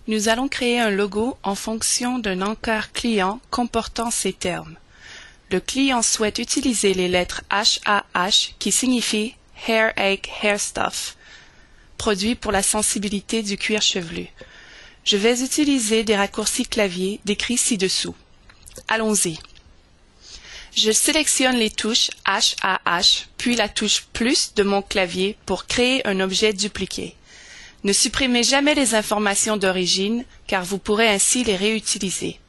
Nous allons créer un logo en fonction d'un encart client comportant ces termes. Le client souhaite utiliser les lettres HAH qui signifient Hair Egg Hair Stuff, produit pour la sensibilité du cuir chevelu. Je vais utiliser des raccourcis clavier décrits ci-dessous. Allons-y. Je sélectionne les touches HAH, puis la touche plus de mon clavier pour créer un objet dupliqué. Ne supprimez jamais les informations d'origine, car vous pourrez ainsi les réutiliser.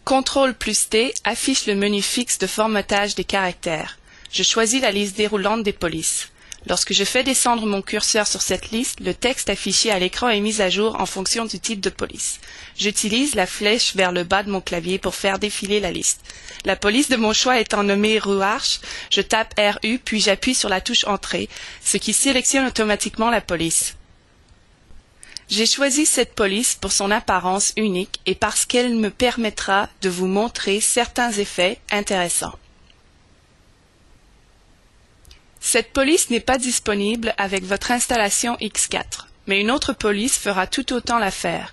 CTRL plus T affiche le menu fixe de formatage des caractères. Je choisis la liste déroulante des polices. Lorsque je fais descendre mon curseur sur cette liste, le texte affiché à l'écran est mis à jour en fonction du type de police. J'utilise la flèche vers le bas de mon clavier pour faire défiler la liste. La police de mon choix étant nommée RUARCH, je tape RU puis j'appuie sur la touche Entrée, ce qui sélectionne automatiquement la police. J'ai choisi cette police pour son apparence unique et parce qu'elle me permettra de vous montrer certains effets intéressants. Cette police n'est pas disponible avec votre installation X4, mais une autre police fera tout autant l'affaire.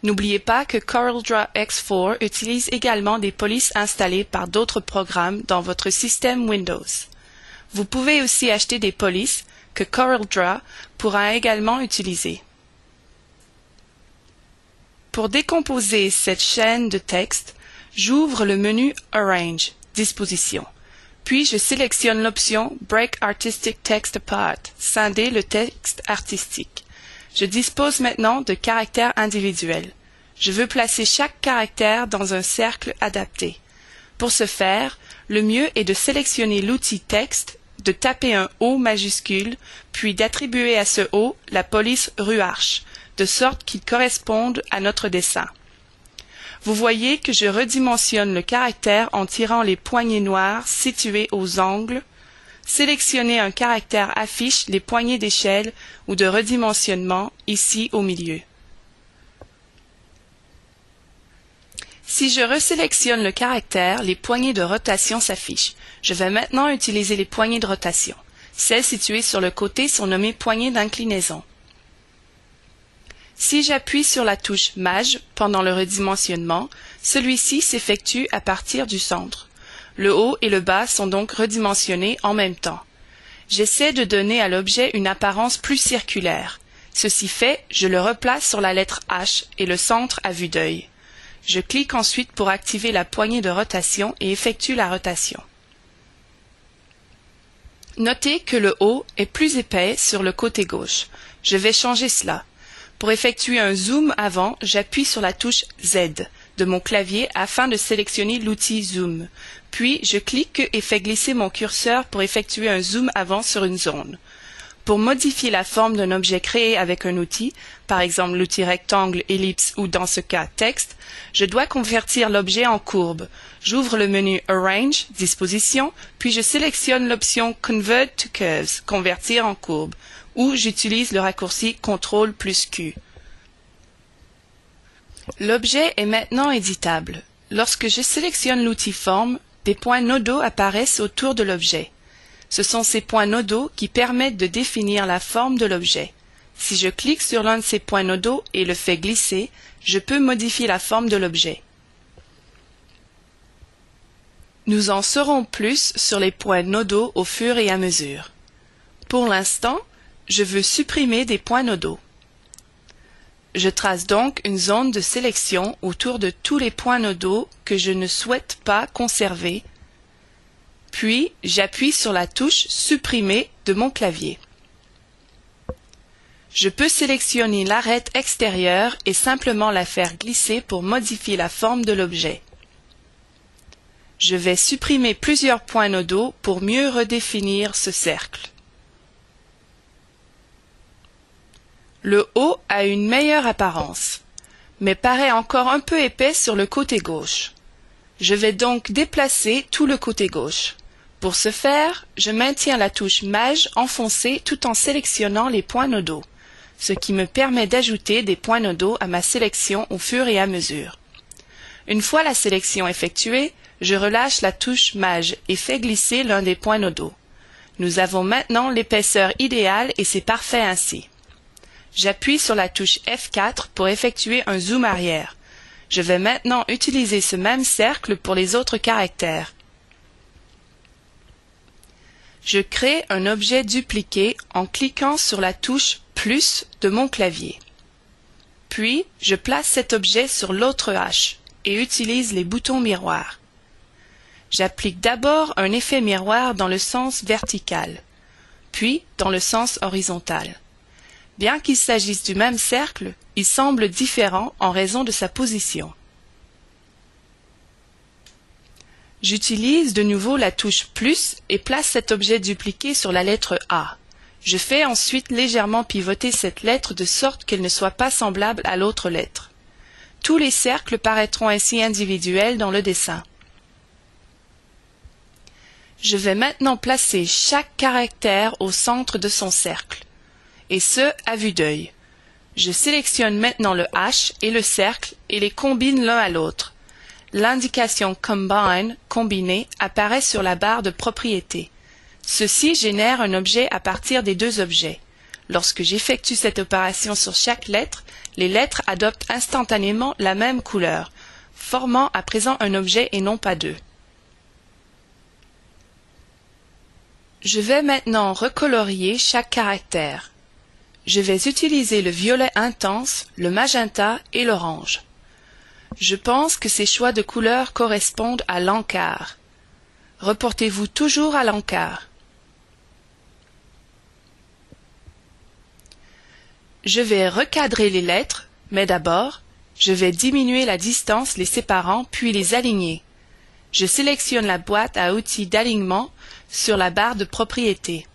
N'oubliez pas que CorelDRAW X4 utilise également des polices installées par d'autres programmes dans votre système Windows. Vous pouvez aussi acheter des polices que CorelDRAW pourra également utiliser. Pour décomposer cette chaîne de texte, j'ouvre le menu Arrange, Disposition. Puis je sélectionne l'option Break Artistic Text Apart, scinder le texte artistique. Je dispose maintenant de caractères individuels. Je veux placer chaque caractère dans un cercle adapté. Pour ce faire, le mieux est de sélectionner l'outil Texte, de taper un O majuscule, puis d'attribuer à ce O la police RUARCH, de sorte qu'il corresponde à notre dessin. Vous voyez que je redimensionne le caractère en tirant les poignées noires situées aux angles. Sélectionner un caractère affiche les poignées d'échelle ou de redimensionnement ici au milieu. Si je resélectionne le caractère, les poignées de rotation s'affichent. Je vais maintenant utiliser les poignées de rotation. Celles situées sur le côté sont nommées poignées d'inclinaison. Si j'appuie sur la touche Maj pendant le redimensionnement, celui-ci s'effectue à partir du centre. Le haut et le bas sont donc redimensionnés en même temps. J'essaie de donner à l'objet une apparence plus circulaire. Ceci fait, je le replace sur la lettre H et le centre à vue d'œil. Je clique ensuite pour activer la poignée de rotation et effectue la rotation. Notez que le haut est plus épais sur le côté gauche. Je vais changer cela. Pour effectuer un zoom avant, j'appuie sur la touche Z de mon clavier afin de sélectionner l'outil Zoom. Puis, je clique et fais glisser mon curseur pour effectuer un zoom avant sur une zone. Pour modifier la forme d'un objet créé avec un outil, par exemple l'outil rectangle, ellipse ou dans ce cas texte, je dois convertir l'objet en courbe. J'ouvre le menu Arrange, Disposition, puis je sélectionne l'option Convert to Curves, Convertir en courbe, ou j'utilise le raccourci CTRL plus Q. L'objet est maintenant éditable. Lorsque je sélectionne l'outil Forme, des points nodaux apparaissent autour de l'objet. Ce sont ces points nodaux qui permettent de définir la forme de l'objet. Si je clique sur l'un de ces points nodaux et le fais glisser, je peux modifier la forme de l'objet. Nous en saurons plus sur les points nodaux au fur et à mesure. Pour l'instant, je veux supprimer des points nodaux. Je trace donc une zone de sélection autour de tous les points nodaux que je ne souhaite pas conserver, puis j'appuie sur la touche Supprimer de mon clavier. Je peux sélectionner l'arête extérieure et simplement la faire glisser pour modifier la forme de l'objet. Je vais supprimer plusieurs points nodaux pour mieux redéfinir ce cercle. Le haut a une meilleure apparence, mais paraît encore un peu épais sur le côté gauche. Je vais donc déplacer tout le côté gauche. Pour ce faire, je maintiens la touche Maj enfoncée tout en sélectionnant les points nodaux, ce qui me permet d'ajouter des points nodaux à ma sélection au fur et à mesure. Une fois la sélection effectuée, je relâche la touche Maj et fais glisser l'un des points nodaux. Nous avons maintenant l'épaisseur idéale et c'est parfait ainsi. J'appuie sur la touche F4 pour effectuer un zoom arrière. Je vais maintenant utiliser ce même cercle pour les autres caractères. Je crée un objet dupliqué en cliquant sur la touche plus de mon clavier. Puis, je place cet objet sur l'autre hache et utilise les boutons miroirs. J'applique d'abord un effet miroir dans le sens vertical, puis dans le sens horizontal. Bien qu'il s'agisse du même cercle, il semble différent en raison de sa position. J'utilise de nouveau la touche plus et place cet objet dupliqué sur la lettre A. Je fais ensuite légèrement pivoter cette lettre de sorte qu'elle ne soit pas semblable à l'autre lettre. Tous les cercles paraîtront ainsi individuels dans le dessin. Je vais maintenant placer chaque caractère au centre de son cercle, et ce, à vue d'œil. Je sélectionne maintenant le H et le cercle et les combine l'un à l'autre. L'indication Combine, combiné, apparaît sur la barre de propriétés. Ceci génère un objet à partir des deux objets. Lorsque j'effectue cette opération sur chaque lettre, les lettres adoptent instantanément la même couleur, formant à présent un objet et non pas deux. Je vais maintenant recolorier chaque caractère. Je vais utiliser le violet intense, le magenta et l'orange. Je pense que ces choix de couleurs correspondent à l'encart. Reportez-vous toujours à l'encart. Je vais recadrer les lettres, mais d'abord, je vais diminuer la distance les séparant puis les aligner. Je sélectionne la boîte à outils d'alignement sur la barre de propriétés.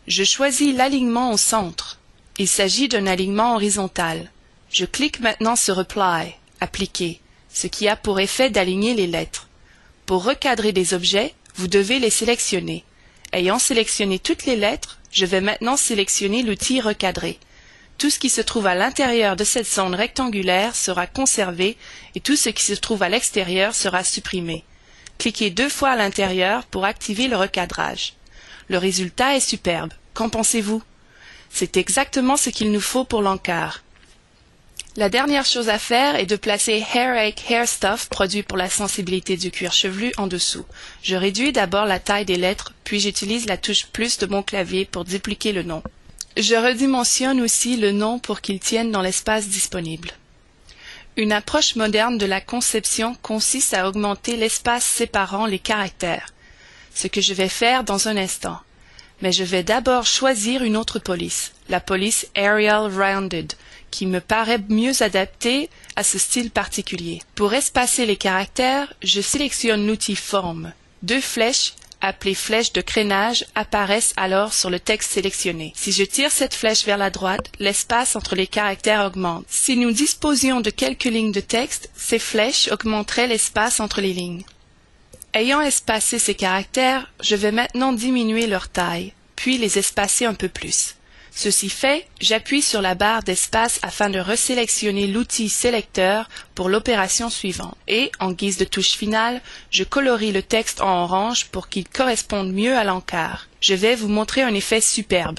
Je choisis l'alignement au centre. Il s'agit d'un alignement horizontal. Je clique maintenant sur Apply, Appliquer, ce qui a pour effet d'aligner les lettres. Pour recadrer des objets, vous devez les sélectionner. Ayant sélectionné toutes les lettres, je vais maintenant sélectionner l'outil Recadrer. Tout ce qui se trouve à l'intérieur de cette zone rectangulaire sera conservé et tout ce qui se trouve à l'extérieur sera supprimé. Cliquez 2 fois à l'intérieur pour activer le recadrage. Le résultat est superbe. Qu'en pensez-vous? C'est exactement ce qu'il nous faut pour l'encart. La dernière chose à faire est de placer Hairache Hair Stuff produit pour la sensibilité du cuir chevelu en dessous. Je réduis d'abord la taille des lettres, puis j'utilise la touche plus de mon clavier pour dupliquer le nom. Je redimensionne aussi le nom pour qu'il tienne dans l'espace disponible. Une approche moderne de la conception consiste à augmenter l'espace séparant les caractères, ce que je vais faire dans un instant. Mais je vais d'abord choisir une autre police, la police Arial Rounded, qui me paraît mieux adaptée à ce style particulier. Pour espacer les caractères, je sélectionne l'outil Forme. 2 flèches, appelées flèches de crénage, apparaissent alors sur le texte sélectionné. Si je tire cette flèche vers la droite, l'espace entre les caractères augmente. Si nous disposions de quelques lignes de texte, ces flèches augmenteraient l'espace entre les lignes. Ayant espacé ces caractères, je vais maintenant diminuer leur taille, puis les espacer un peu plus. Ceci fait, j'appuie sur la barre d'espace afin de resélectionner l'outil sélecteur pour l'opération suivante. Et, en guise de touche finale, je colorie le texte en orange pour qu'il corresponde mieux à l'encart. Je vais vous montrer un effet superbe.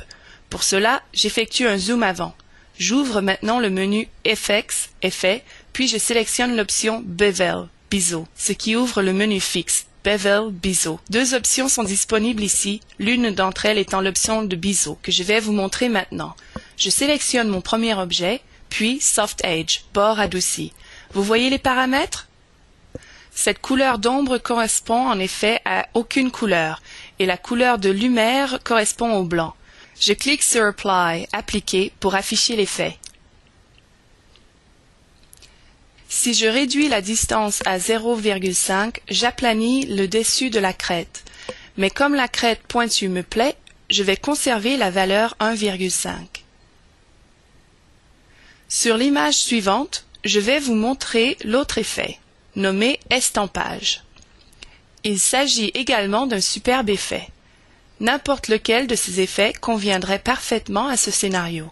Pour cela, j'effectue un zoom avant. J'ouvre maintenant le menu FX, Effets, puis je sélectionne l'option Bevel, Biseau, ce qui ouvre le menu fixe. Bevel, Biseau. 2 options sont disponibles ici, l'une d'entre elles étant l'option de Biseau, que je vais vous montrer maintenant. Je sélectionne mon premier objet, puis Soft Edge, bord adouci. Vous voyez les paramètres? Cette couleur d'ombre correspond en effet à aucune couleur, et la couleur de lumière correspond au blanc. Je clique sur Apply, Appliquer, pour afficher l'effet. Si je réduis la distance à 0,5, j'aplanis le dessus de la crête. Mais comme la crête pointue me plaît, je vais conserver la valeur 1,5. Sur l'image suivante, je vais vous montrer l'autre effet, nommé estampage. Il s'agit également d'un superbe effet. N'importe lequel de ces effets conviendrait parfaitement à ce scénario.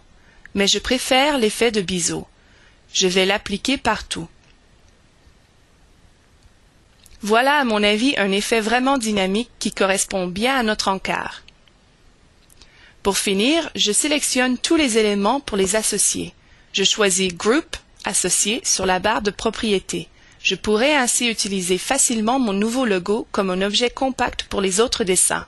Mais je préfère l'effet de biseau. Je vais l'appliquer partout. Voilà à mon avis un effet vraiment dynamique qui correspond bien à notre encart. Pour finir, je sélectionne tous les éléments pour les associer. Je choisis Group, Associer sur la barre de propriétés. Je pourrai ainsi utiliser facilement mon nouveau logo comme un objet compact pour les autres dessins.